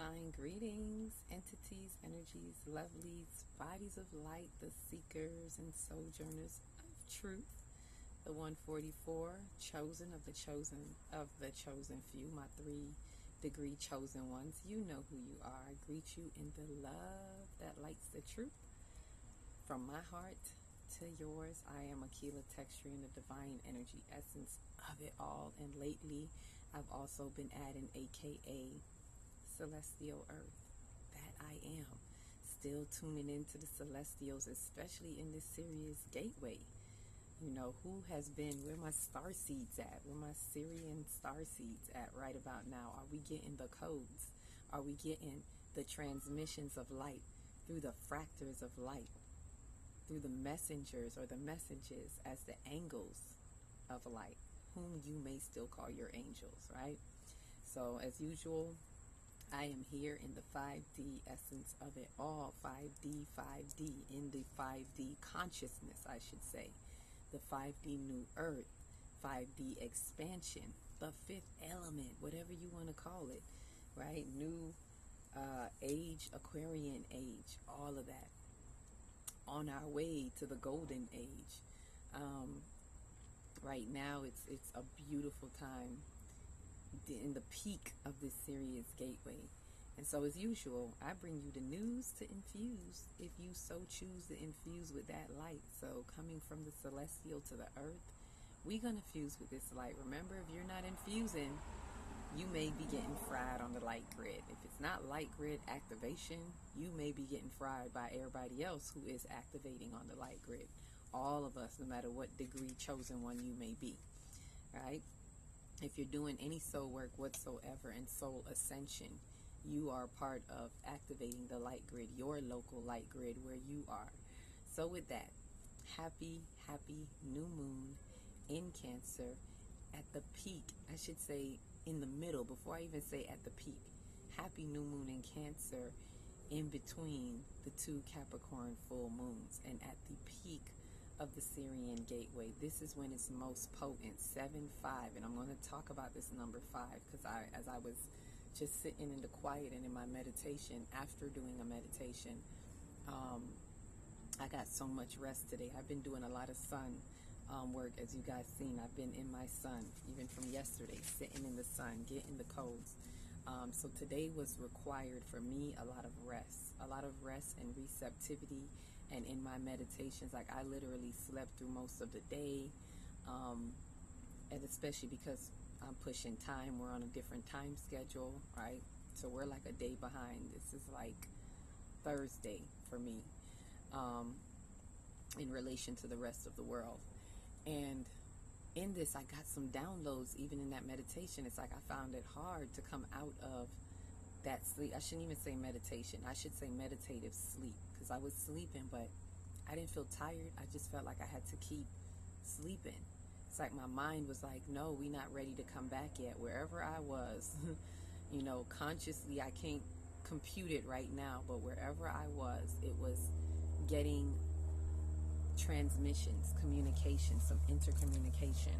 Divine greetings, entities, energies, lovelies, bodies of light, the seekers and sojourners of truth, the 144, chosen of the chosen few, my 3-degree chosen ones. You know who you are. I greet you in the love that lights the truth. From my heart to yours, I am akilahtextri in the divine energy essence of it all. And lately, I've also been adding AKA celestial earth, that I am. Still tuning into the celestials, especially in this series gateway. You know, who has been, where my star seeds at, where my Syrian star seeds at right about now? Are we getting the codes? Are we getting the transmissions of light through the fractors of light, through the messengers or the messages as the angles of light, whom you may still call your angels, right? So as usual, I am here in the 5D essence of it all, 5D, in the 5D consciousness, I should say, the 5D new earth, 5D expansion, the fifth element, whatever you want to call it, right? New age, Aquarian age, all of that. On our way to the golden age. Right now, it's a beautiful time in the peak of this series gateway. And so as usual, I bring you the news to infuse, if you so choose to infuse with that light. So coming from the celestial to the earth, we're going to fuse with this light. Remember, if you're not infusing, you may be getting fried on the light grid. If it's not light grid activation, you may be getting fried by everybody else who is activating on the light grid. All of us, no matter what degree chosen one you may be, right? If you're doing any soul work whatsoever and soul ascension, you are part of activating the light grid, your local light grid where you are. So with that, happy new moon in Cancer at the peak. I should say in the middle, before I even say at the peak. Happy new moon in Cancer in between the 2 Capricorn full moons and at the peak of the Syrian gateway. This is when it's most potent, 7-5, and I'm going to talk about this number 5 because as I was just sitting in the quiet and in my meditation, after doing a meditation, I got so much rest today. I've been doing a lot of sun work, as you guys seen. I've been in my sun, even from yesterday, sitting in the sun, getting the codes. So today was required for me a lot of rest and receptivity. And in my meditations, like I literally slept through most of the day, and especially because I'm pushing time, we're on a different time schedule, right? So we're like a day behind. This is like Thursday for me, in relation to the rest of the world. And in this, I got some downloads. Even in that meditation, it's like I found it hard to come out of that sleep. I shouldn't even say meditation. I should say meditative sleep, because I was sleeping, but I didn't feel tired. I just felt like I had to keep sleeping. It's like my mind was like, no, we're not ready to come back yet. Wherever I was, you know, consciously, I can't compute it right now, but wherever I was, it was getting transmissions, communication, some intercommunication,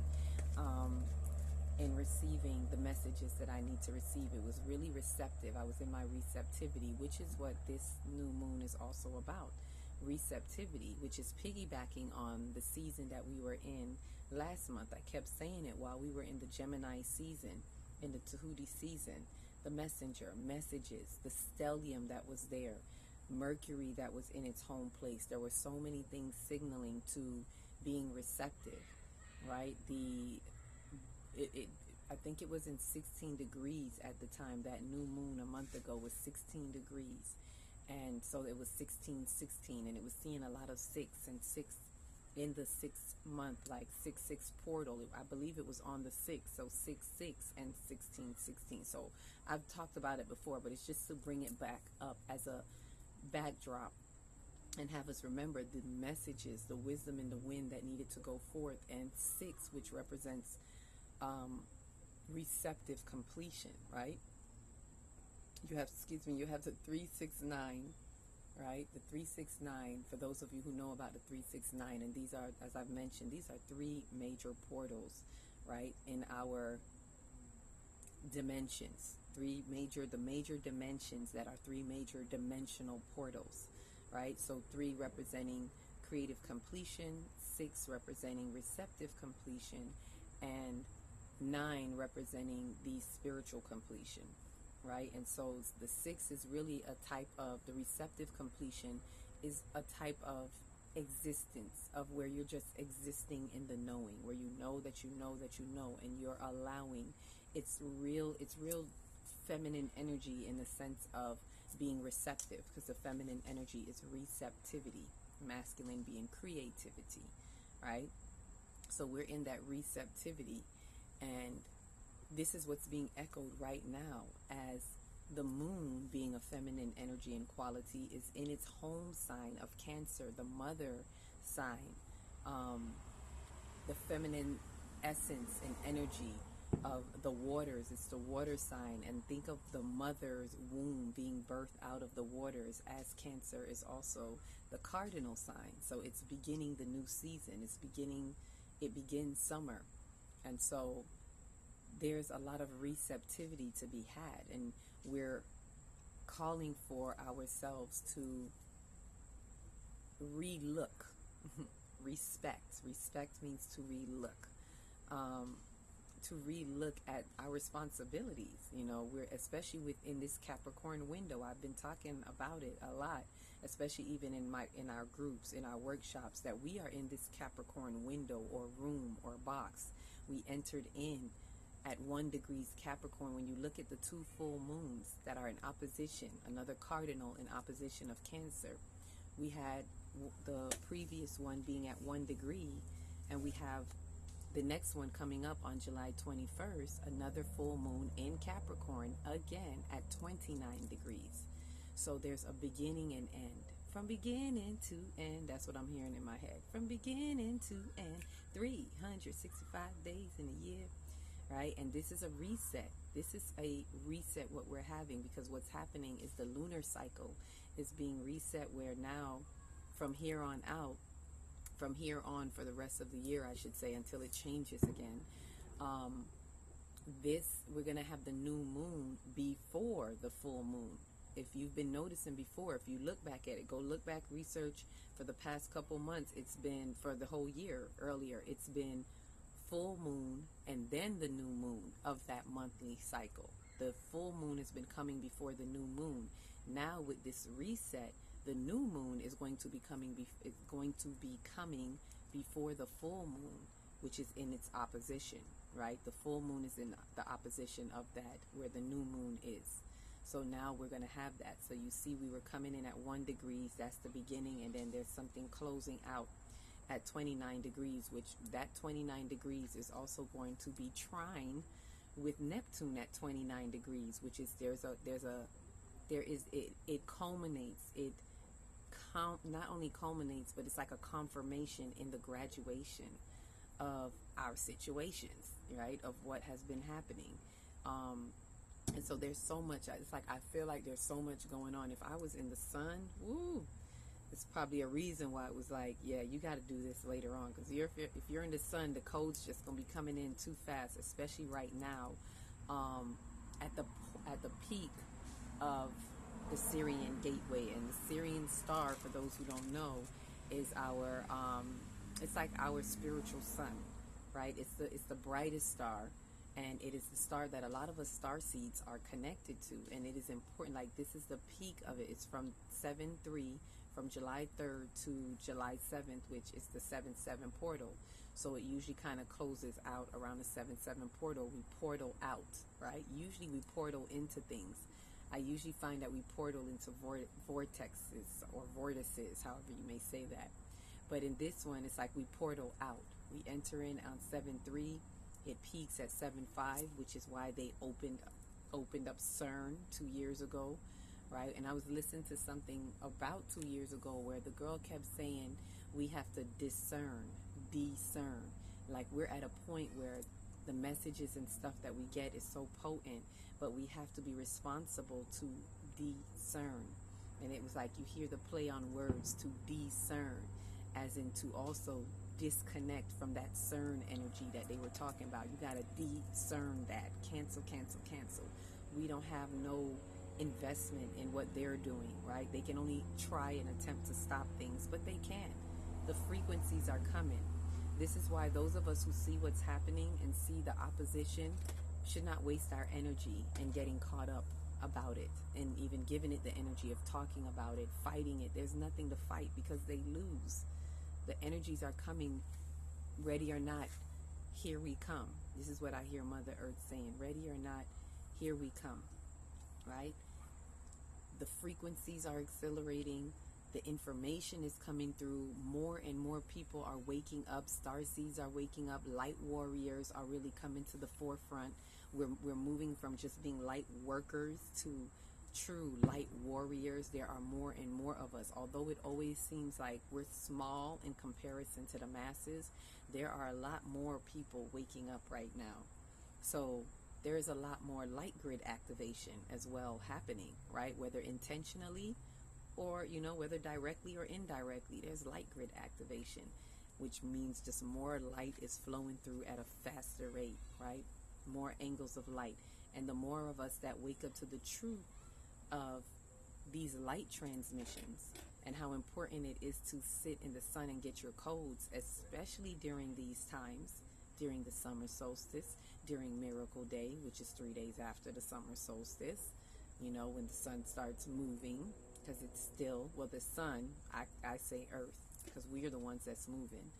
and receiving the messages that I need to receive. It was really receptive. I was in my receptivity, which is what this new moon is also about. Receptivity, which is piggybacking on the season that we were in last month. I kept saying it while we were in the Gemini season, in the Tahuti season. The messenger, messages, the stellium that was there, Mercury that was in its home place. There were so many things signaling to being receptive, right? I think it was in 16 degrees at the time. That new moon a month ago was 16 degrees. And so it was 16-16, and it was seeing a lot of 6 and 6 in the 6th month, like 6-6 portal. I believe it was on the 6th, so 6-6 and 16-16. So I've talked about it before, but it's just to bring it back up as a backdrop and have us remember the messages, the wisdom and the wind that needed to go forth. And 6, which represents receptive completion, right? You have, you have the 369, right? The 369, for those of you who know about the 369, and these are, as I've mentioned, these are 3 major portals, right, in our dimensions, the major dimensions that are three major dimensional portals, right? So 3 representing creative completion, 6 representing receptive completion, and 9 representing the spiritual completion, right? And so the 6 is really a type of, the receptive completion is a type of existence, of where you're just existing in the knowing, where you know that you know that you know, and you're allowing. It's real feminine energy in the sense of being receptive, because the feminine energy is receptivity, masculine being creativity, right? So we're in that receptivity, and this is what's being echoed right now, as the moon, being a feminine energy and quality, is in its home sign of Cancer, the mother sign, the feminine essence and energy of the waters. It's the water sign, and think of the mother's womb being birthed out of the waters, as Cancer is also the cardinal sign. So it's beginning the new season. It begins summer, and so there's a lot of receptivity to be had, and we're calling for ourselves to re-look. Respect means to re-look, at our responsibilities. You know, we're, especially within this Capricorn window, I've been talking about it a lot, especially even in our groups, in our workshops, that we are in this Capricorn window or room or box. We entered in at 1 degrees Capricorn. When you look at the 2 full moons that are in opposition, another cardinal in opposition of Cancer, we had the previous one being at 1 degree, and we have the next one coming up on July 21st, another full moon in Capricorn, again at 29 degrees. So there's a beginning and end. From beginning to end, that's what I'm hearing in my head. From beginning to end, 365 days in a year, right? And this is a reset. This is a reset, what we're having, because what's happening is the lunar cycle is being reset, where now, from here on out, from here on for the rest of the year, I should say, until it changes again, we're going to have the new moon before the full moon. If you've been noticing before, if you look back at it, go look back, research for the past couple months, it's been, for the whole year earlier, it's been full moon and then the new moon of that monthly cycle. The full moon has been coming before the new moon. Now with this reset, the new moon is going to be coming before the full moon, which is in its opposition, right? The full moon is in the opposition of that, where the new moon is. So now we're going to have that. So you see, we were coming in at 1 degrees, that's the beginning, and then there's something closing out at 29 degrees, which that 29 degrees is also going to be trine with Neptune at 29 degrees, which is, it culminates, not only culminates, but it's like a confirmation in the graduation of our situations, right, of what has been happening. And so there's so much, it's like, I feel like there's so much going on. If I was in the sun, woo, it's probably a reason why it was like, yeah, you got to do this later on, because if you're in the sun, the code's just going to be coming in too fast, especially right now, at the peak of the Syrian gateway. And the Syrian star, for those who don't know, is our it's like our spiritual sun, right? It's the brightest star, and it is the star that a lot of us starseeds are connected to, and it is important. Like, this is the peak of it. It's from 7/3, from July 3rd to July 7th, which is the 7/7 portal. So it usually kind of closes out around the 7/7 portal. We portal out, right? Usually we portal into things. I usually find that we portal into vortexes or vortices, however you may say that. But in this one, it's like we portal out. We enter in on 7/3. It peaks at 7/5, which is why they opened up CERN 2 years ago, right? And I was listening to something about 2 years ago where the girl kept saying we have to discern. Like, we're at a point where the messages and stuff that we get is so potent, but we have to be responsible to discern. And it was like, you hear the play on words, to discern, as in to also disconnect from that CERN energy that they were talking about. You got to discern that. Cancel. We don't have no investment in what they're doing, right? They can only try and attempt to stop things, but they can't. The frequencies are coming. This is why those of us who see what's happening and see the opposition should not waste our energy in getting caught up about it and even giving it the energy of talking about it, fighting it. There's nothing to fight because they lose. The energies are coming, ready or not, here we come. This is what I hear Mother Earth saying, ready or not, here we come, right? The frequencies are accelerating. The information is coming through. More and more people are waking up. Starseeds are waking up. Light warriors are really coming to the forefront. We're moving from just being light workers to true light warriors. There are more and more of us. Although it always seems like we're small in comparison to the masses, there are a lot more people waking up right now. So there's a lot more light grid activation as well happening, right? Whether intentionally or, whether directly or indirectly, there's light grid activation, which means just more light is flowing through at a faster rate, right? More angles of light. And the more of us that wake up to the truth of these light transmissions and how important it is to sit in the sun and get your codes, especially during these times, during the summer solstice, during Miracle Day, which is 3 days after the summer solstice, when the sun starts moving, because it's still, well, the sun, I say Earth, because we are the ones that's moving.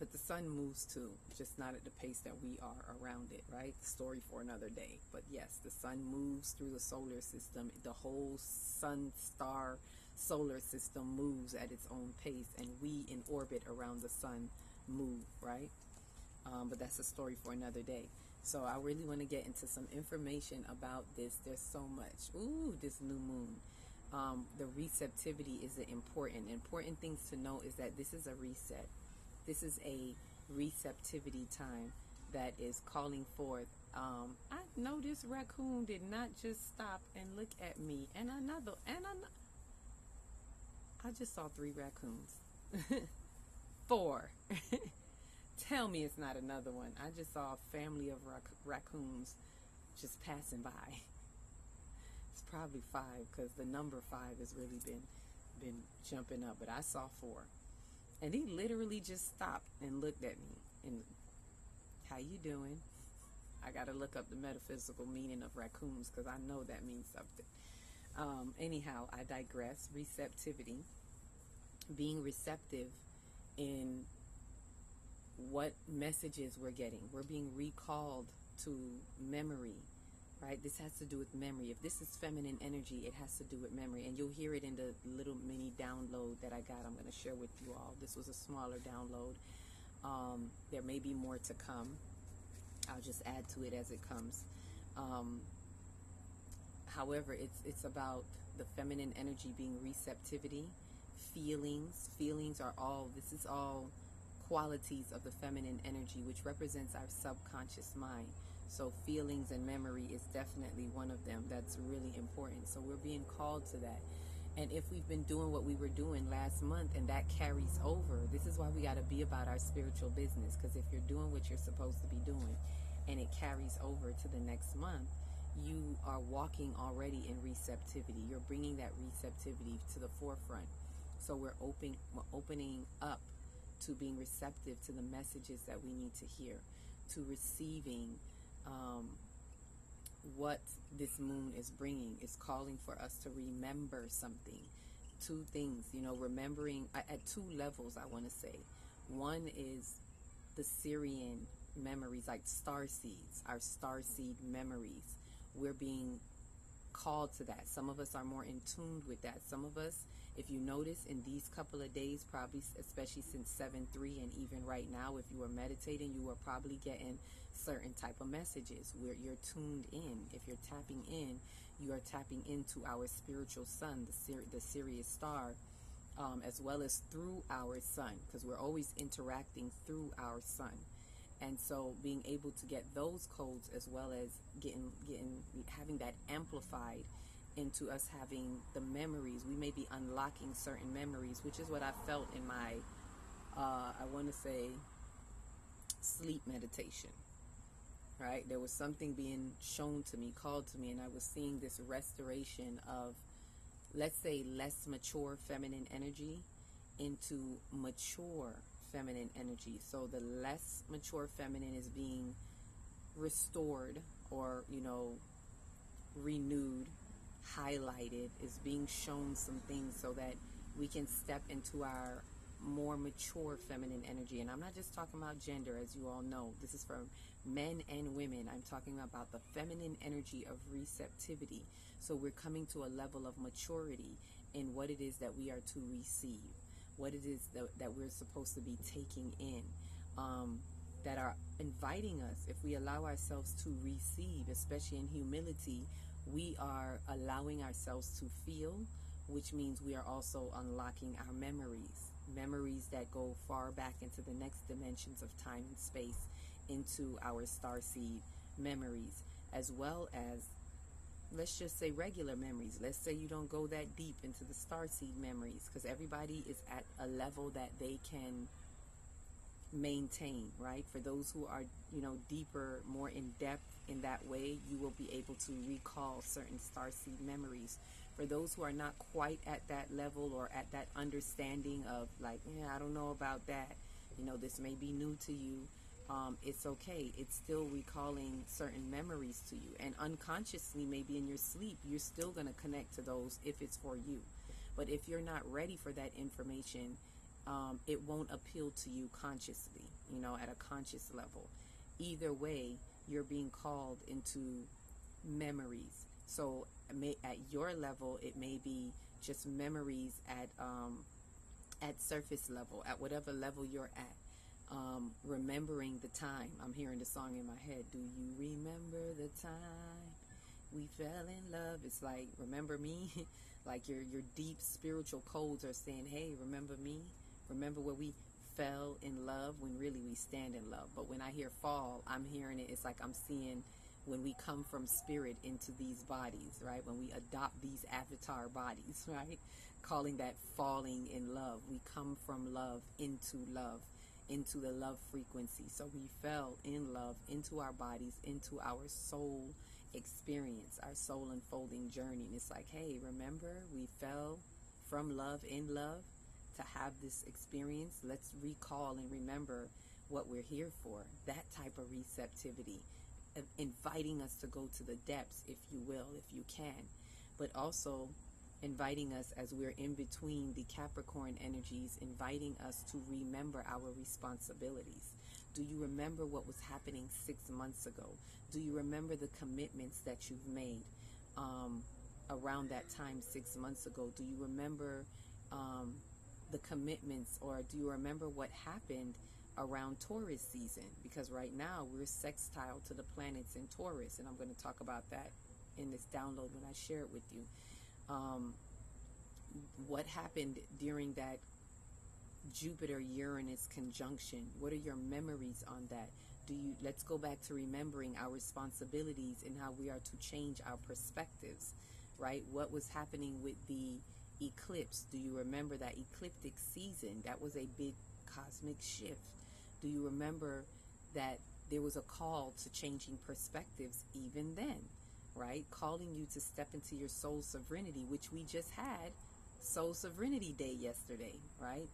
But the sun moves too, just not at the pace that we are around it, right? The story for another day. But yes, the sun moves through the solar system. The whole sun star solar system moves at its own pace, and we in orbit around the sun move, right? But that's a story for another day. So I really want to get into some information about this. There's so much. Ooh, this new moon. The receptivity is the important things to know is that this is a reset. This is a receptivity time that is calling forth. I know this raccoon did not just stop and look at me. And I just saw 3 raccoons. 4. Tell me it's not another one. I just saw a family of raccoons just passing by. It's probably 5 because the number 5 has really been jumping up. But I saw 4. And he literally just stopped and looked at me. And how you doing? I got to look up the metaphysical meaning of raccoons because I know that means something. Anyhow, I digress. Receptivity. Being receptive in what messages we're getting. We're being recalled to memory, right? This has to do with memory. If this is feminine energy, it has to do with memory. And you'll hear it in the little mini download that I got. I'm going to share with you all. This was a smaller download. There may be more to come. I'll just add to it as it comes. However, it's about the feminine energy being receptivity, feelings. Feelings are all, this is all qualities of the feminine energy, which represents our subconscious mind. So feelings and memory is definitely one of them. That's really important. So we're being called to that. And if we've been doing what we were doing last month and that carries over, this is why we got to be about our spiritual business. Because if you're doing what you're supposed to be doing and it carries over to the next month, you are walking already in receptivity. You're bringing that receptivity to the forefront. So we're opening up to being receptive to the messages that we need to hear, to receiving what this moon is bringing. Is calling for us to remember something. 2 things, remembering at 2 levels, I want to say. One is the Syrian memories, like star seeds, our star seed memories. We're being called to that. Some of us are more in tune with that. Some of us, if you notice in these couple of days, probably especially since 7/3 and even right now, if you are meditating, you are probably getting certain type of messages where you're tuned in. If you're tapping in, you are tapping into our spiritual sun, the Sirius star, as well as through our sun, because we're always interacting through our sun. And so being able to get those codes as well as having that amplified into us having the memories. We may be unlocking certain memories, which is what I felt in my, I want to say, sleep meditation. right? There was something being shown to me, called to me, and I was seeing this restoration of, let's say, less mature feminine energy into mature feminine energy. So the less mature feminine is being restored, or, renewed, highlighted, is being shown some things so that we can step into our more mature feminine energy. And I'm not just talking about gender, as you all know. This is for men and women. I'm talking about the feminine energy of receptivity. So we're coming to a level of maturity in what it is that we are to receive, what it is that we're supposed to be taking in, that are inviting us. If we allow ourselves to receive, especially in humility, we are allowing ourselves to feel, which means we are also unlocking our memories that go far back into the next dimensions of time and space, into our starseed memories, as well as, let's just say, regular memories. Let's say you don't go that deep into the starseed memories, because everybody is at a level that they can maintain, right? For those who are, deeper, more in depth in that way, you will be able to recall certain starseed memories. For those who are not quite at that level, or at that understanding of, like, yeah, I don't know about that, this may be new to you, it's okay. It's still recalling certain memories to you, and unconsciously, maybe in your sleep, you're still going to connect to those if it's for you. But if you're not ready for that information, it won't appeal to you consciously, at a conscious level. Either way, you're being called into memories. So at your level, it may be just memories at surface level, at whatever level you're at. Remembering the time. I'm hearing the song in my head. Do you remember the time we fell in love? It's like, remember me? Like your deep spiritual codes are saying, hey, remember me? Remember where we fell in love, when really we stand in love. But when I hear fall, I'm hearing it. It's like I'm seeing when we come from spirit into these bodies, right? When we adopt these avatar bodies, right? Calling that falling in love. We come from love, into the love frequency. So we fell in love into our bodies, into our soul experience, our soul unfolding journey. And it's like, hey, remember, we fell from love in love to have this experience. Let's recall and remember what we're here for. That type of receptivity, inviting us to go to the depths, if you will, if you can, but also inviting us, as we're in between the Capricorn energies, inviting us to remember our responsibilities. Do you remember what was happening 6 months ago? Do you remember the commitments that you've made around that time 6 months ago? Do you remember the commitments, or do you remember what happened around Taurus season? Because right now we're sextile to the planets in Taurus, and I'm going to talk about that in this download when I share it with you. What happened during that Jupiter-Uranus conjunction? What are your memories on that? Let's go back to remembering our responsibilities and how we are to change our perspectives, right? What was happening with the eclipse? Do you remember that ecliptic season? That was a big cosmic shift. Do you remember that there was a call to changing perspectives even then, right? Calling you to step into your soul sovereignty, which we just had Soul Sovereignty Day yesterday, right?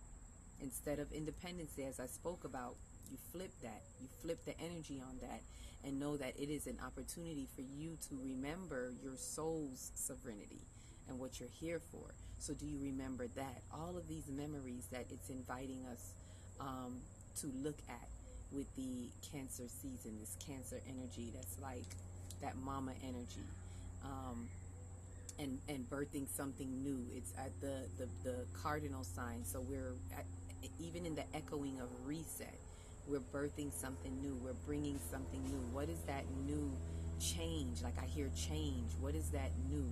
Instead of Independence Day, as I spoke about, you flip that. You flip the energy on that, and know that it is an opportunity for you to remember your soul's sovereignty and what you're here for. So do you remember that? All of these memories that it's inviting us to look at with the Cancer season, this Cancer energy that's like that mama energy, and birthing something new. It's at the cardinal sign. So we're even in the echoing of reset, we're birthing something new. We're bringing something new. What is that new change? Like I hear change. What is that new?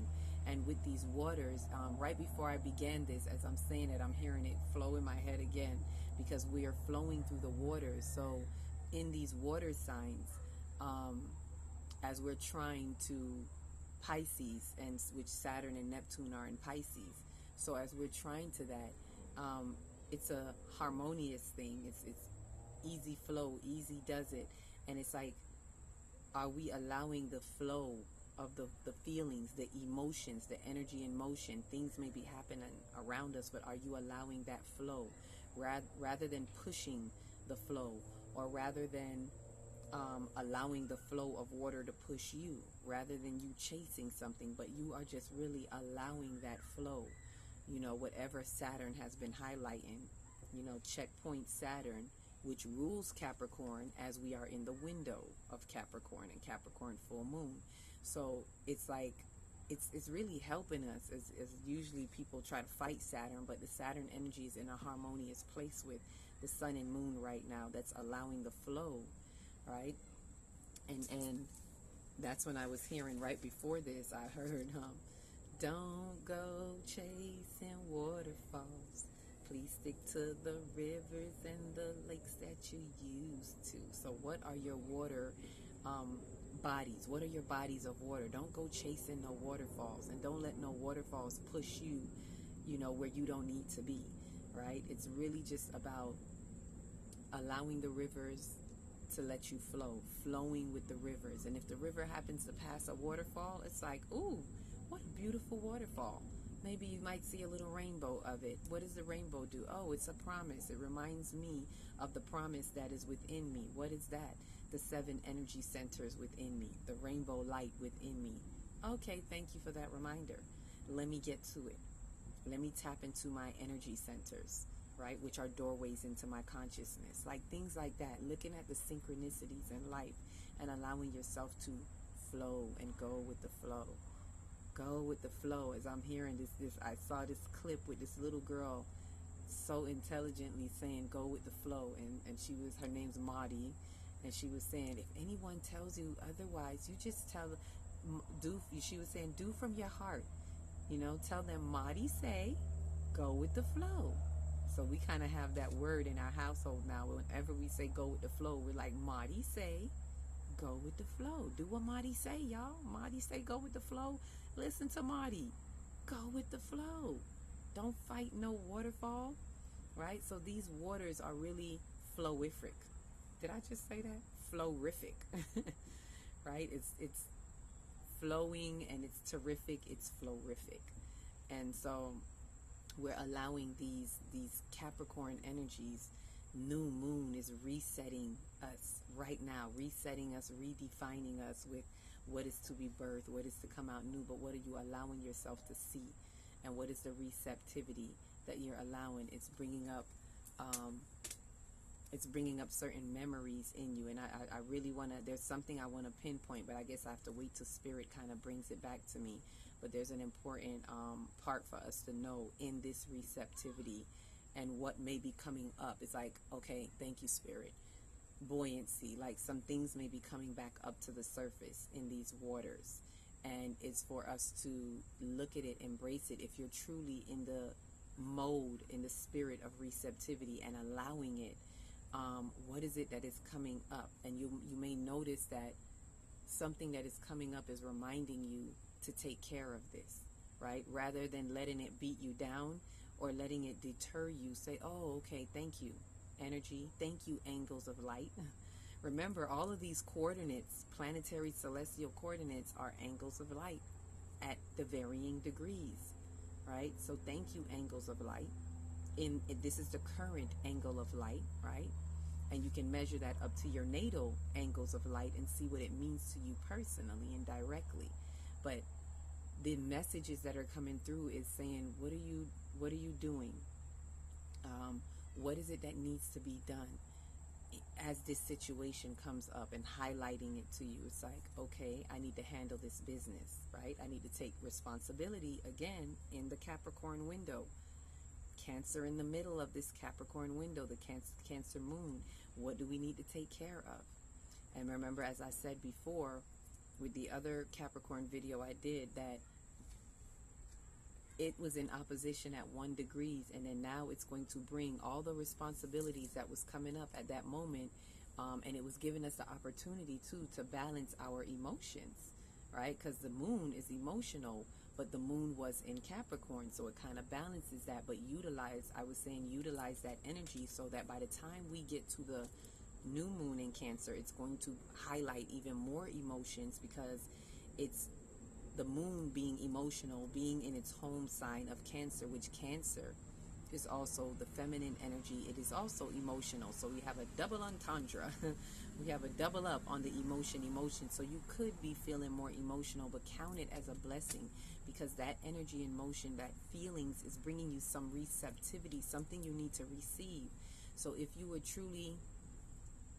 And with these waters, right before I began this, as I'm saying it, I'm hearing it flow in my head again, because we are flowing through the waters. So in these water signs, as we're trying to Pisces, and which Saturn and Neptune are in Pisces. So as we're trying to that, it's a harmonious thing. It's easy flow, easy does it. And it's like Are we allowing the flow of the feelings, the emotions, the energy in motion? Things may be happening around us, but are you allowing that flow rather than pushing the flow, or rather than allowing the flow of water to push you, rather than you chasing something, but you are just really allowing that flow? You know, whatever Saturn has been highlighting, you know, checkpoint Saturn, which rules Capricorn, as we are in the window of Capricorn and Capricorn full moon. So it's like, it's really helping us, as usually people try to fight Saturn, but the Saturn energy is in a harmonious place with the sun and moon right now, that's allowing the flow, right? And that's when I was hearing right before this, I heard, don't go chasing waterfalls. Please stick to the rivers and the lakes that you used to. So what are your water bodies? What are your bodies of water? Don't go chasing no waterfalls, and don't let no waterfalls push you, you know, where you don't need to be, right? It's really just about allowing the rivers to let you flow, flowing with the rivers. And if the river happens to pass a waterfall, it's like, ooh, what a beautiful waterfall. Maybe you might see a little rainbow of it. What does the rainbow do? Oh, it's a promise. It reminds me of the promise that is within me. What is that? The 7 energy centers within me, the rainbow light within me. Okay, thank you for that reminder. Let me get to it. Let me tap into my energy centers, right, which are doorways into my consciousness. Like things like that, looking at the synchronicities in life and allowing yourself to flow and go with the flow. Go with the flow. As I'm hearing this, I saw this clip with this little girl so intelligently saying, go with the flow. And her name's Maudie, and she was saying, if anyone tells you otherwise, you just she was saying, do from your heart. You know, tell them, Maudie say, go with the flow. So we kind of have that word in our household now. Whenever we say go with the flow, we're like, Maudie say, go with the flow. Do what Maudie say, y'all. Maudie say, go with the flow. Listen to Maudie. Go with the flow. Don't fight no waterfall, right? So these waters are really flowific. Did I just say that? Flowrific, right? It's flowing and it's terrific. It's flowrific. And so we're allowing these Capricorn energies. New moon is resetting us right now, resetting us, redefining us with what is to be birthed, what is to come out new, but what are you allowing yourself to see? And what is the receptivity that you're allowing? It's bringing up certain memories in you. And I really want to, there's something I want to pinpoint, but I guess I have to wait till spirit kind of brings it back to me. But there's an important part for us to know in this receptivity and what may be coming up. It's like, okay, thank you, spirit. Buoyancy, like some things may be coming back up to the surface in these waters. And it's for us to look at it, embrace it. If you're truly in the mode, in the spirit of receptivity and allowing it, what is it that is coming up? And you may notice that something that is coming up is reminding you to take care of this, right? Rather than letting it beat you down or letting it deter you, say, oh, okay, thank you, energy. Thank you, angles of light. Remember, all of these coordinates, planetary celestial coordinates, are angles of light at the varying degrees, right? So thank you, angles of light. This is the current angle of light, right? And you can measure that up to your natal angles of light and see what it means to you personally and directly. But the messages that are coming through is saying, what are you doing? What is it that needs to be done as this situation comes up, and highlighting it to you? It's like, okay, I need to handle this business, right? I need to take responsibility again in the Capricorn window. Cancer in the middle of this Capricorn window, the Cancer moon. What do we need to take care of? And remember, as I said before, with the other Capricorn video I did, that it was in opposition at 1 degree, and then now it's going to bring all the responsibilities that was coming up at that moment, and it was giving us the opportunity to balance our emotions, right? Because the moon is emotional, but the moon was in Capricorn, so it kind of balances that. But utilize that energy so that by the time we get to new moon in Cancer, it's going to highlight even more emotions, because it's the moon being emotional, being in its home sign of Cancer, which Cancer is also the feminine energy. It is also emotional. So we have a double entendre. We have a double up on the emotion. So you could be feeling more emotional, but count it as a blessing, because that energy in motion, that feelings, is bringing you some receptivity, something you need to receive. So if you were truly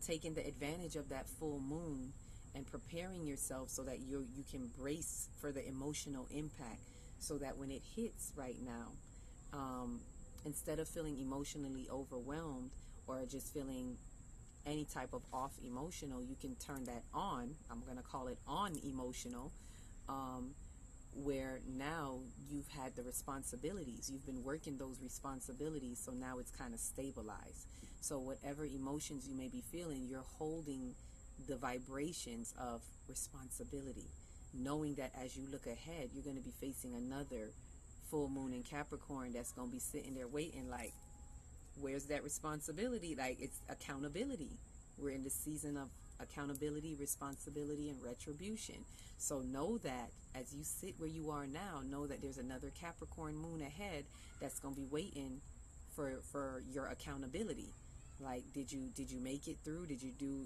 taking the advantage of that full moon and preparing yourself so that you can brace for the emotional impact, so that when it hits right now, instead of feeling emotionally overwhelmed or just feeling any type of off emotional, you can turn that on. I'm going to call it on emotional, where now you've had the responsibilities. You've been working those responsibilities, so now it's kind of stabilized. So whatever emotions you may be feeling, you're holding the vibrations of responsibility, knowing that as you look ahead, you're going to be facing another full moon in Capricorn that's going to be sitting there waiting, like, where's that responsibility? Like, it's accountability. We're in the season of accountability, responsibility, and retribution. So know that as you sit where you are now, know that there's another Capricorn moon ahead that's going to be waiting for your accountability. Like, did you make it through? Did you do,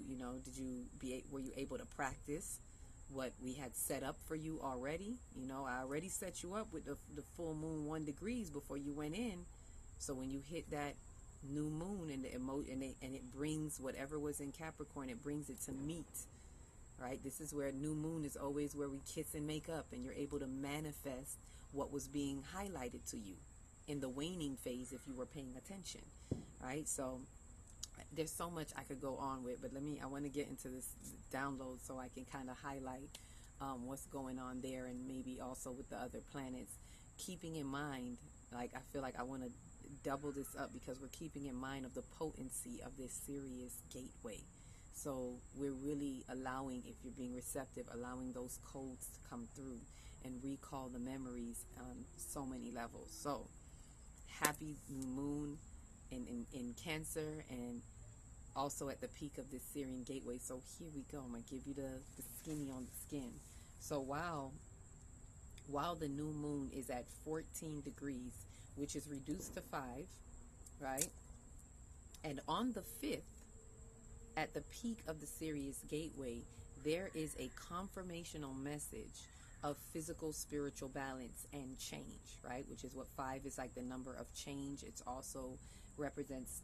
were you able to practice what we had set up for you already? I already set you up with the full moon 1 degrees before you went in. So when you hit that new moon and it brings whatever was in Capricorn, it brings it to meet, right? This is where new moon is always where we kiss and make up, and you're able to manifest what was being highlighted to you in the waning phase if you were paying attention, right? So there's so much I could go on with, but I want to get into this download so I can kind of highlight what's going on there, and maybe also with the other planets, keeping in mind, like, I feel like I want to double this up, because we're keeping in mind of the potency of this Sirius gateway. So we're really allowing, if you're being receptive, allowing those codes to come through and recall the memories on so many levels. So happy new moon in Cancer, and also at the peak of this Sirian gateway. So here we go. I'm going to give you the skinny on the skin. So while the new moon is at 14 degrees, which is reduced to 5, right? And on the 5th, at the peak of the Sirius gateway, there is a confirmational message of physical, spiritual balance and change, right? Which is what 5 is, like the number of change. It's also represents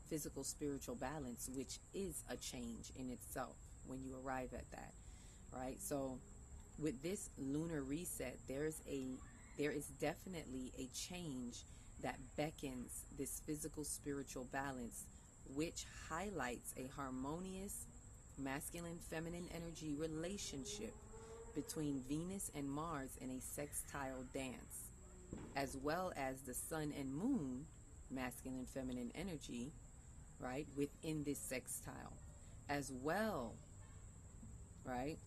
physical, spiritual balance, which is a change in itself when you arrive at that, right? So with this lunar reset, there is definitely a change that beckons this physical, spiritual balance, which highlights a harmonious masculine, feminine energy relationship between Venus and Mars in a sextile dance, as well as the sun and moon, masculine, feminine energy, right, within this sextile as well, right?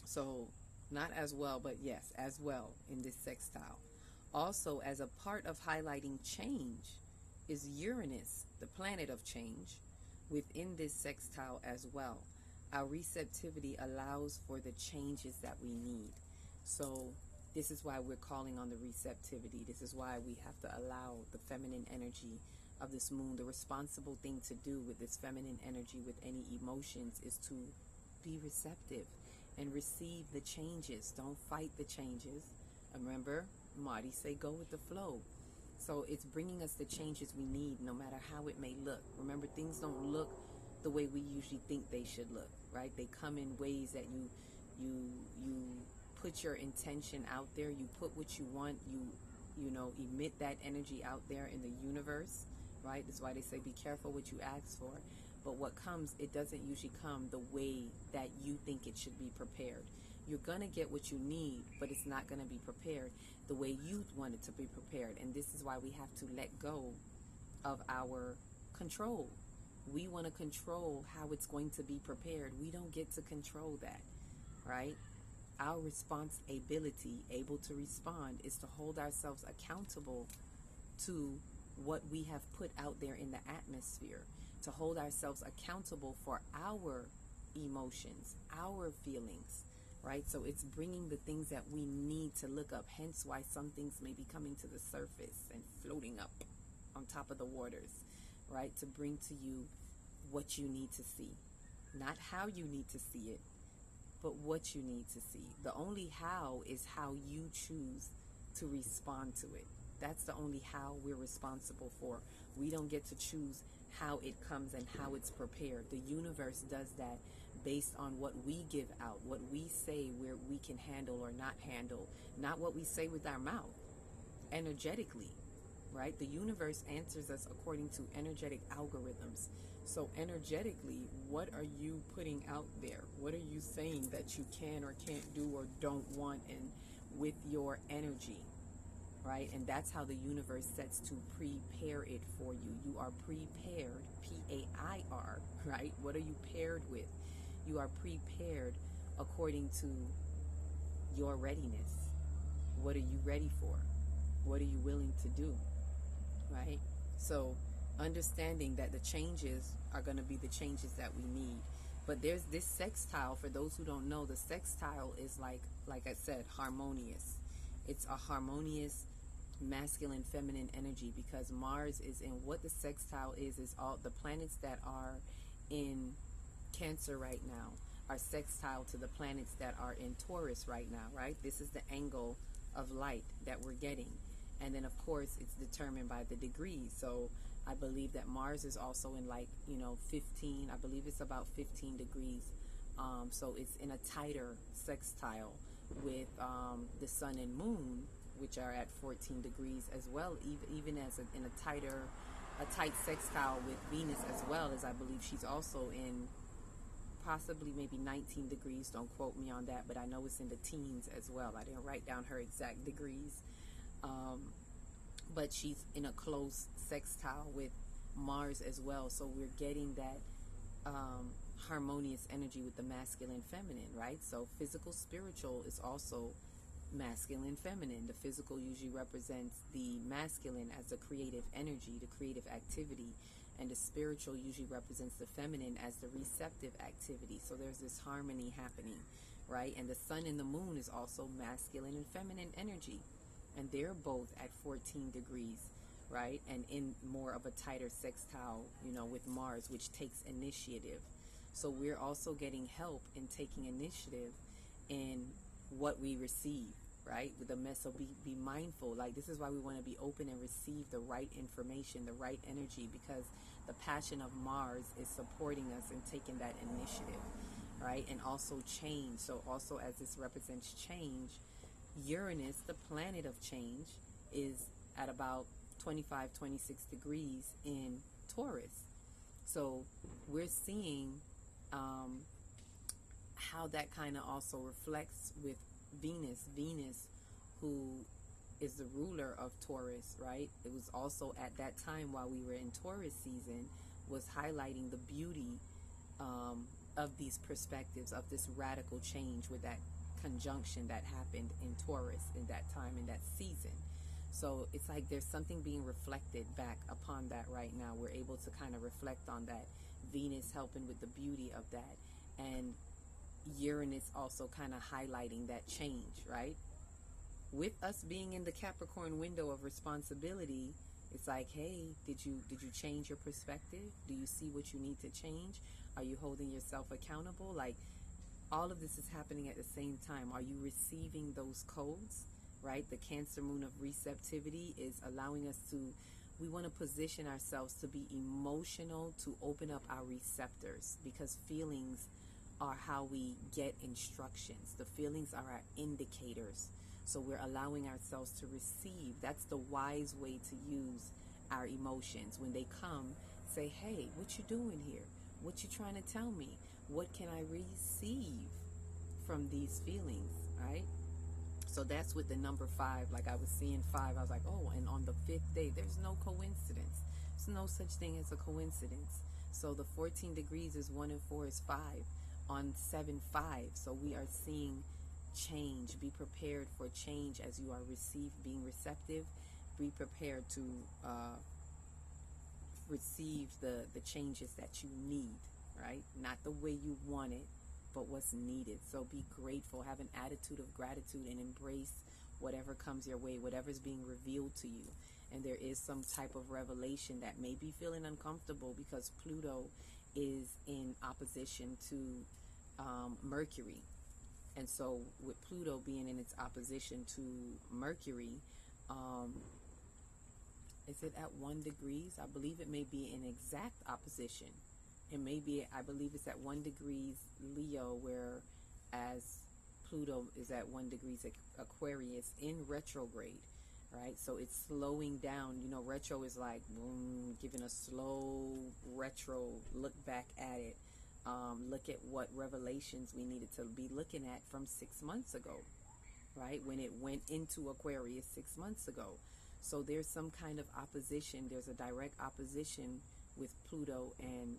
So not as well, but yes, as well in this sextile. Also, as a part of highlighting change, is Uranus, the planet of change, within this sextile as well. Our receptivity allows for the changes that we need. So this is why we're calling on the receptivity. This is why we have to allow the feminine energy of this moon. The responsible thing to do with this feminine energy, with any emotions, is to be receptive and receive the changes. Don't fight the changes. And remember, Marty say go with the flow. So it's bringing us the changes we need, no matter how it may look. Remember, things don't look the way we usually think they should look, right? They come in ways that you put your intention out there. You put what you want. You emit that energy out there in the universe, right? That's why they say be careful what you ask for. But what comes, it doesn't usually come the way that you think it should be prepared. You're going to get what you need, but it's not going to be prepared the way you want it to be prepared. And this is why we have to let go of our control. We want to control how it's going to be prepared. We don't get to control that, right? Our responsibility, able to respond, is to hold ourselves accountable to what we have put out there in the atmosphere, to hold ourselves accountable for our emotions, our feelings, right? So it's bringing the things that we need to look up, hence why some things may be coming to the surface and floating up on top of the waters, right? To bring to you what you need to see. Not how you need to see it, but what you need to see. The only how is how you choose to respond to it. That's the only how we're responsible for. We don't get to choose how it comes and how it's prepared. The universe does that based on what we give out, what we say where we can handle or not handle, not what we say with our mouth, energetically, right? The universe answers us according to energetic algorithms. So energetically, what are you putting out there? What are you saying that you can or can't do or don't want, and with your energy, right? And that's how the universe sets to prepare it for you. You are prepared, P-A-I-R, right? What are you paired with? You are prepared according to your readiness. What are you ready for? What are you willing to do, right? So understanding that the changes are going to be the changes that we need. But there's this sextile. For those who don't know, the sextile is like I said, harmonious. It's a harmonious masculine feminine energy, because Mars is in what the sextile is all the planets that are in Cancer right now are sextile to the planets that are in Taurus right now, right? This is the angle of light that we're getting. And then of course it's determined by the degrees. So I believe that Mars is also in 15, I believe it's about 15 degrees. So it's in a tighter sextile with the sun and moon, which are at 14 degrees as well, even as in a tight sextile with Venus, as well as I believe she's also in possibly maybe 19 degrees. Don't quote me on that, but I know it's in the teens as well. I didn't write down her exact degrees. But she's in a close sextile with Mars as well. So we're getting that harmonious energy with the masculine feminine, right? So physical spiritual is also masculine feminine. The physical usually represents the masculine as the creative energy, the creative activity, and the spiritual usually represents the feminine as the receptive activity. So there's this harmony happening, right? And the sun and the moon is also masculine and feminine energy, and they're both at 14 degrees, right? And in more of a tighter sextile, with Mars, which takes initiative. So we're also getting help in taking initiative in what we receive, right? With the mess, so be mindful. Like, this is why we want to be open and receive the right information, the right energy, because the passion of Mars is supporting us in taking that initiative, right? And also change. So also, as this represents change, Uranus, the planet of change, is at about 25, 26 degrees in Taurus. So we're seeing how that kind of also reflects with Venus, who is the ruler of Taurus, right? It was also at that time, while we were in Taurus season, was highlighting the beauty of these perspectives, of this radical change with that conjunction that happened in Taurus in that time, in that season. So it's like there's something being reflected back upon that right now. We're able to kind of reflect on that. Venus helping with the beauty of that, and Uranus also kind of highlighting that change, right? With us being in the Capricorn window of responsibility, it's like, hey, did you change your perspective? Do you see what you need to change? Are you holding yourself accountable? Like, all of this is happening at the same time. Are you receiving those codes, right? The Cancer moon of receptivity is allowing us to, we want to position ourselves to be emotional, to open up our receptors, because feelings are how we get instructions. The feelings are our indicators. So we're allowing ourselves to receive. That's the wise way to use our emotions. When they come, say, hey, what you doing here? What you trying to tell me? What can I receive from these feelings, right? So that's with the number 5. Like, I was seeing 5. I was like, oh, and on the 5th day, there's no coincidence. There's no such thing as a coincidence. So the 14 degrees is 1 and 4 is 5. On 7, 5. So we are seeing change. Be prepared for change as you are being receptive. Be prepared to receive the changes that you need, right? Not the way you want it, but what's needed. So be grateful, have an attitude of gratitude, and embrace whatever comes your way, whatever's being revealed to you. And there is some type of revelation that may be feeling uncomfortable because Pluto is in opposition to Mercury. And so with Pluto being in its opposition to Mercury, is it at 1 degrees? I believe it may be in exact opposition. It may be, I believe it's at 1 degrees Leo, whereas Pluto is at 1 degrees Aquarius in retrograde, right? So it's slowing down. You know, retro is like giving a slow retro look back at it. Look at what revelations we needed to be looking at from 6 months ago, right? When it went into Aquarius 6 months ago. So there's some kind of opposition. There's a direct opposition with Pluto and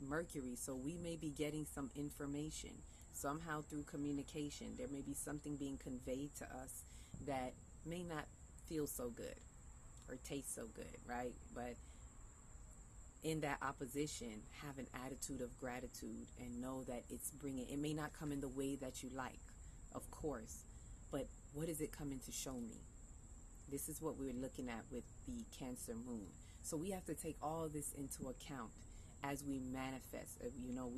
Mercury. So we may be getting some information somehow through communication. There may be something being conveyed to us that may not feel so good or taste so good, right? But in that opposition, have an attitude of gratitude and know that it may not come in the way that you like, of course, but what is it coming to show me? This is what we're looking at with the Cancer moon. So we have to take all this into account as we manifest. You know,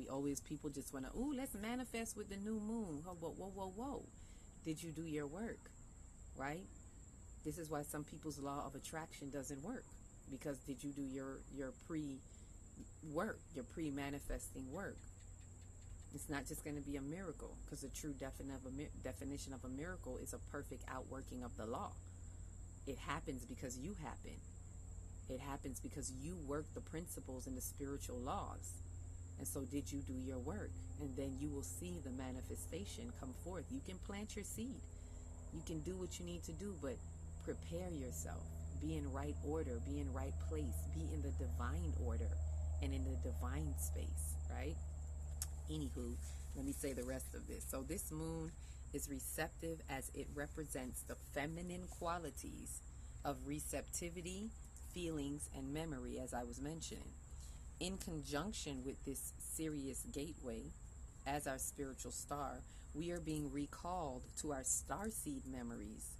people just want to, let's manifest with the new moon. Whoa. Did you do your work, right? This is why some people's law of attraction doesn't work. Because did you do your pre-work, your pre-manifesting work? It's not just going to be a miracle, because the true definition of a miracle is a perfect outworking of the law. It happens because you happen. It happens because you work the principles and the spiritual laws. And so did you do your work? And then you will see the manifestation come forth. You can plant your seed. You can do what you need to do, but prepare yourself. Be in right order. Be in right place. Be in the divine order and in the divine space, right? Anywho, let me say the rest of this. So this moon is receptive as it represents the feminine qualities of receptivity, feelings, and memory, as I was mentioning. In conjunction with this Sirius gateway, as our spiritual star, we are being recalled to our starseed memories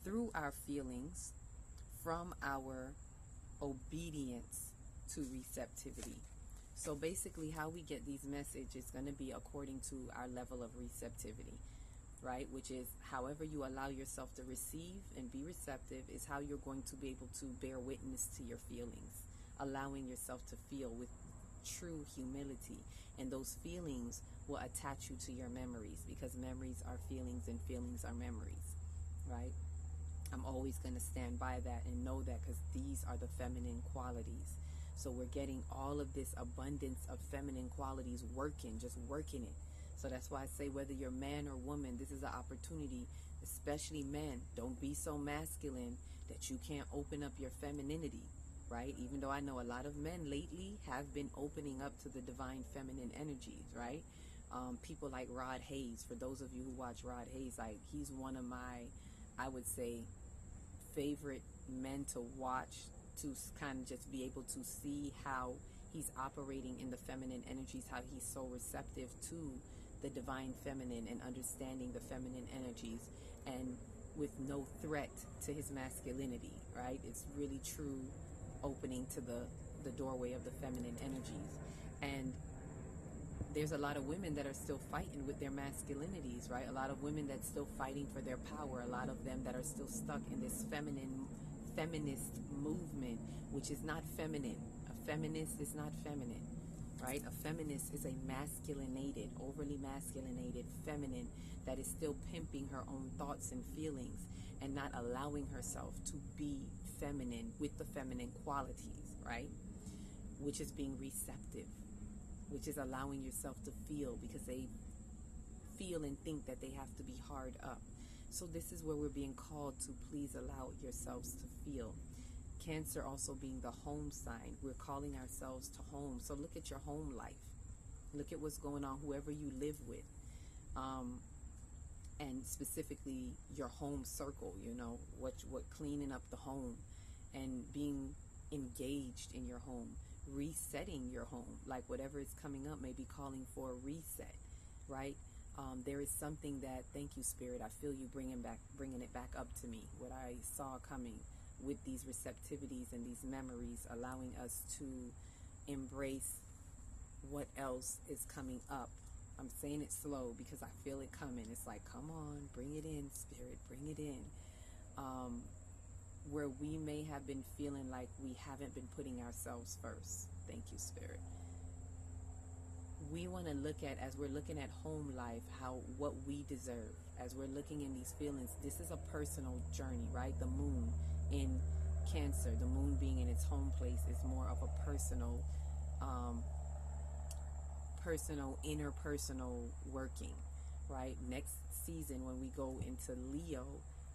through our feelings from our obedience to receptivity. So basically how we get these messages is going to be according to our level of receptivity, right? Which is however you allow yourself to receive and be receptive is how you're going to be able to bear witness to your feelings, allowing yourself to feel with true humility. And those feelings will attach you to your memories, because memories are feelings and feelings are memories, right? I'm always going to stand by that and know that, because these are the feminine qualities. So we're getting all of this abundance of feminine qualities just working it. So that's why I say whether you're man or woman, this is an opportunity, especially men. Don't be so masculine that you can't open up your femininity, right? Even though I know a lot of men lately have been opening up to the divine feminine energies, right? People like Rod Hayes, for those of you who watch Rod Hayes, like he's one of my, I would say, favorite men to watch, to kind of just be able to see how he's operating in the feminine energies, how he's so receptive to the divine feminine and understanding the feminine energies, and with no threat to his masculinity, right? It's really true opening to the doorway of the feminine energies. And there's a lot of women that are still fighting with their masculinities, right? A lot of women that's still fighting for their power. A lot of them that are still stuck in this feminist movement, which is not feminine. A feminist is not feminine, right? A feminist is a masculinated, overly masculinated feminine that is still pimping her own thoughts and feelings and not allowing herself to be feminine with the feminine qualities, right? Which is being receptive, which is allowing yourself to feel, because they feel and think that they have to be hard up. So this is where we're being called to please allow yourselves to feel. Cancer also being the home sign, we're calling ourselves to home. So look at your home life. Look at what's going on, whoever you live with. And specifically your home circle, you know, what cleaning up the home and being engaged in your home, resetting your home. Like whatever is coming up may be calling for a reset, right? There is something that, thank you, Spirit, I feel you bringing it back up to me, what I saw coming with these receptivities and these memories, allowing us to embrace what else is coming up. I'm saying it slow because I feel it coming. It's like, come on, bring it in, Spirit, bring it in. Where we may have been feeling like we haven't been putting ourselves first. Thank you, Spirit. We want to look at, as we're looking at home life, what we deserve. As we're looking in these feelings, this is a personal journey, right? The moon in Cancer, the moon being in its home place, is more of a personal, interpersonal working, right? Next season, when we go into Leo,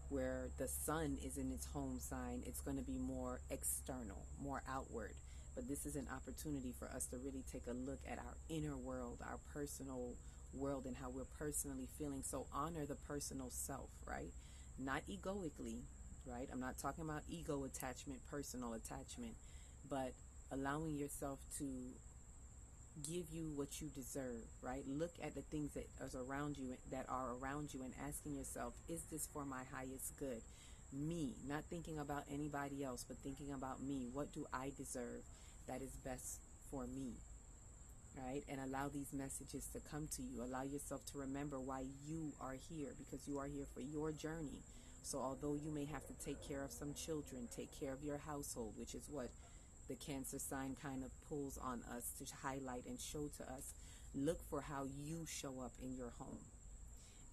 where the sun is in its home sign, it's going to be more external, more outward. But this is an opportunity for us to really take a look at our inner world, our personal world, and how we're personally feeling. So honor the personal self, right? Not egoically, right? I'm not talking about ego attachment, personal attachment, but allowing yourself to give you what you deserve, right? Look at the things that are around you, and asking yourself, is this for my highest good? Me, not thinking about anybody else, but thinking about me. What do I deserve that is best for me, right? And allow these messages to come to you. Allow yourself to remember why you are here, because you are here for your journey. So although you may have to take care of some children, take care of your household, which is what the Cancer sign kind of pulls on us to highlight and show to us. Look for how you show up in your home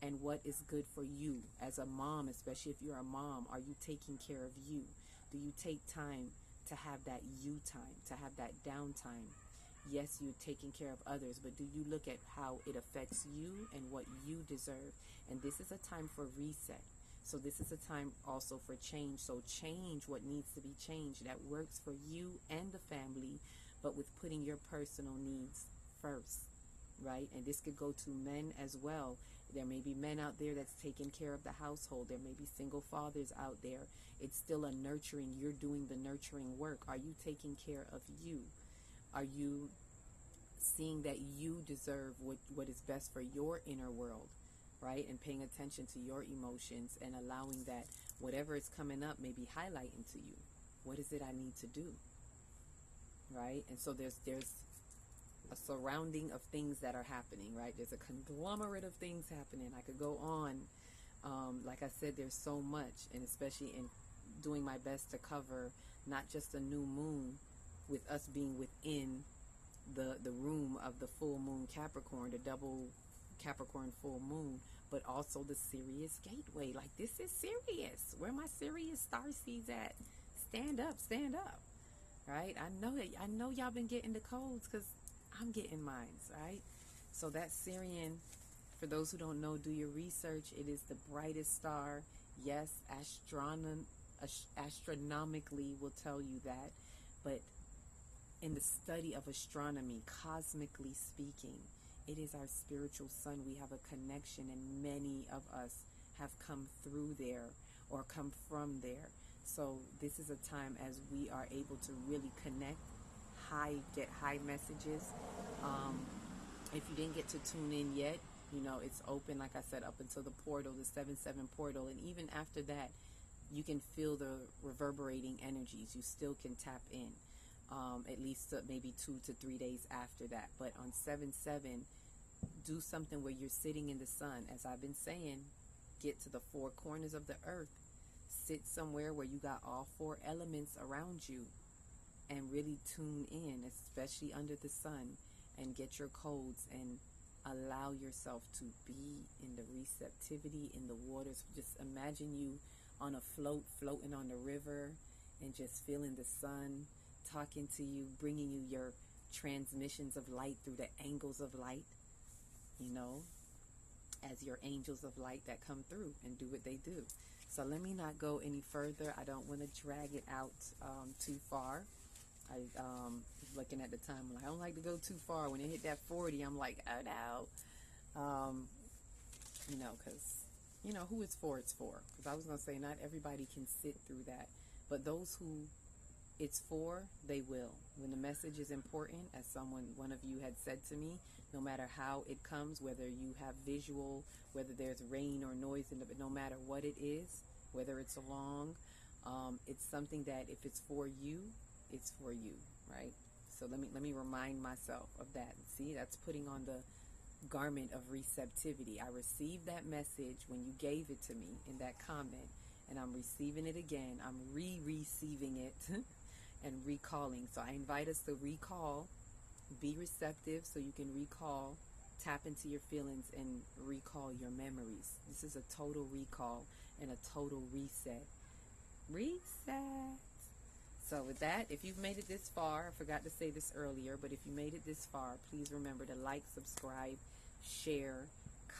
and what is good for you as a mom. Especially if you're a mom, are you taking care of you? Do you take time to have that you time, to have that downtime? Yes, you're taking care of others, but do you look at how it affects you and what you deserve? And this is a time for reset. So this is a time also for change. So change what needs to be changed that works for you and the family, but with putting your personal needs first, right? And this could go to men as well. There may be men out there that's taking care of the household. There may be single fathers out there. It's still a nurturing. You're doing the nurturing work. Are you taking care of you? Are you seeing that you deserve what is best for your inner world? Right? And paying attention to your emotions and allowing that whatever is coming up may be highlighting to you. What is it I need to do? Right? And so there's a surrounding of things that are happening, right? There's a conglomerate of things happening. I could go on. Like I said, there's so much, and especially in doing my best to cover not just a new moon, with us being within the room of the full moon Capricorn, the double Capricorn full moon, but also the Sirius gateway. Like, this is serious. Where my Sirius starseeds at? Stand up, right? I know y'all been getting the codes, because I'm getting mines, right? So that Sirian, for those who don't know, do your research. It is the brightest star. Yes, astronomically will tell you that, but in the study of astronomy, cosmically speaking, it is our spiritual sun. We have a connection, and many of us have come through there or come from there. So this is a time as we are able to really connect, get high messages. If you didn't get to tune in yet, it's open, like I said, up until the portal, the 7/7 portal. And even after that, you can feel the reverberating energies. You still can tap in. At least maybe 2 to 3 days after that. But on 7/7, do something where you're sitting in the sun. As I've been saying, get to the 4 corners of the earth. Sit somewhere where you got all 4 elements around you and really tune in, especially under the sun, and get your codes and allow yourself to be in the receptivity in the waters. Just imagine you on a floating on the river, and just feeling the sun talking to you, bringing you your transmissions of light through the angles of light, as your angels of light that come through and do what they do. So let me not go any further. I don't want to drag it out too far. I was looking at the time, I don't like to go too far. When it hit that 40, I'm like, oh no. Because, who it's for, it's for. Because I was going to say, not everybody can sit through that. But those who it's for, they will. When the message is important, as one of you had said to me, no matter how it comes, whether you have visual, whether there's rain or noise in it, no matter what it is, whether it's long, it's something that if it's for you, it's for you, right? So let me remind myself of that. See, that's putting on the garment of receptivity. I received that message when you gave it to me in that comment, and I'm receiving it again. I'm receiving it and recalling. So I invite us to recall, be receptive so you can recall, tap into your feelings and recall your memories. This is a total recall and a total reset. Reset. So with that, if you've made it this far, I forgot to say this earlier, but if you made it this far, please remember to like, subscribe, share,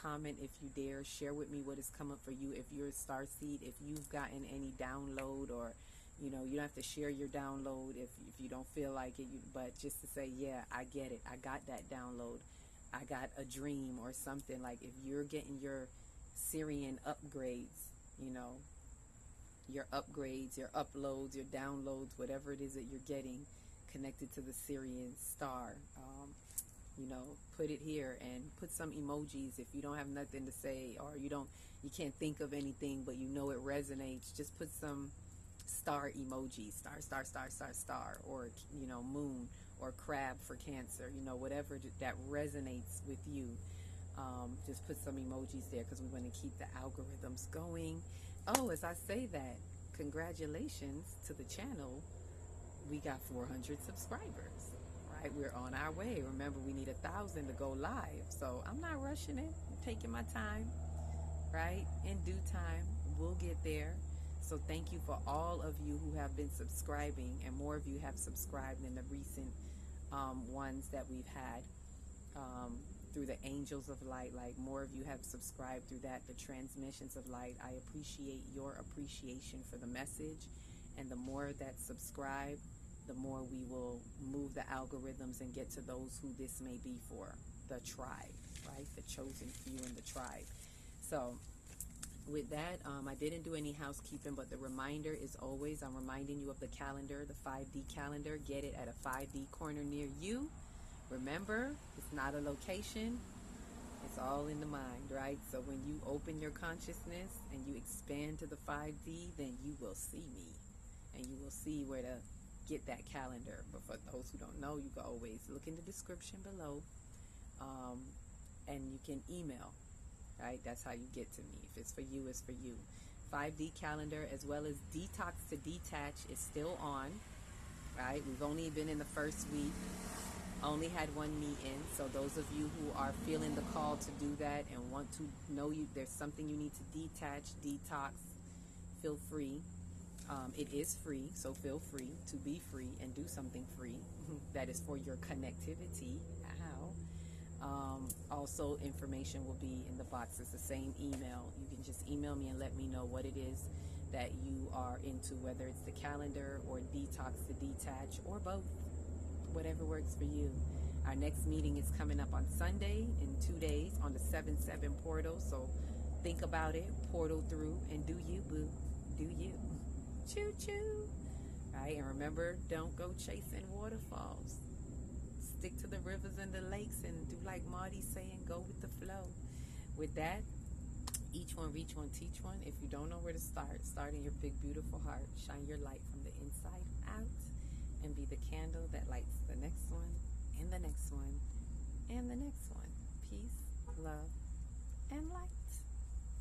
comment if you dare. Share with me what has come up for you. If you're a starseed, if you've gotten any download, or you don't have to share your download if you don't feel like it, but just to say, yeah, I get it. I got that download. I got a dream or something. Like if you're getting your Syrian upgrades, your upgrades, your uploads, your downloads, whatever it is that you're getting connected to the Syrian star, put it here and put some emojis. If you don't have nothing to say, or you can't think of anything, but it resonates, just put some star emojis, star, or moon, or crab for Cancer, whatever that resonates with you. Just put some emojis there, because we want to keep the algorithms going. Oh, as I say that, congratulations to the channel. We got 400 subscribers, right? We're on our way. Remember, we need 1,000 to go live. So I'm not rushing it. I'm taking my time, right? In due time, we'll get there. So thank you for all of you who have been subscribing, and more of you have subscribed in the recent ones that we've had. Through the Angels of Light, like more of you have subscribed through that, the Transmissions of Light. I appreciate your appreciation for the message, and the more that subscribe, the more we will move the algorithms and get to those who this may be for, the tribe, right? The chosen few in the tribe. So with that, I didn't do any housekeeping, but the reminder is always, I'm reminding you of the calendar, the 5D calendar. Get it at a 5D corner near you. Remember, it's not a location, it's all in the mind, right? So when you open your consciousness and you expand to the 5D, then you will see me, and you will see where to get that calendar. But for those who don't know, you can always look in the description below, and you can email, right? That's how you get to me. If it's for you, it's for you. 5D calendar, as well as Detox to Detach, is still on, right? We've only been in the first week. Only had one meeting, so those of you who are feeling the call to do that and want to know there's something you need to detach, detox, feel free. It is free, so feel free to be free and do something free that is for your connectivity. Also, information will be in the box. It's the same email. You can just email me and let me know what it is that you are into, whether it's the calendar or Detox to Detach, or both. Whatever works for you. Our next meeting is coming up on Sunday in 2 days on the 7/7 portal. So think about it, portal through, and do you, boo. Do you. Choo choo. Right? And remember, don't go chasing waterfalls. Stick to the rivers and the lakes, and do like Marty's saying, go with the flow. With that, each one, reach one, teach one. If you don't know where to start in your big, beautiful heart. Shine your light from the inside out, and be the candle that lights the next one, and the next one, and the next one. Peace, love, and light.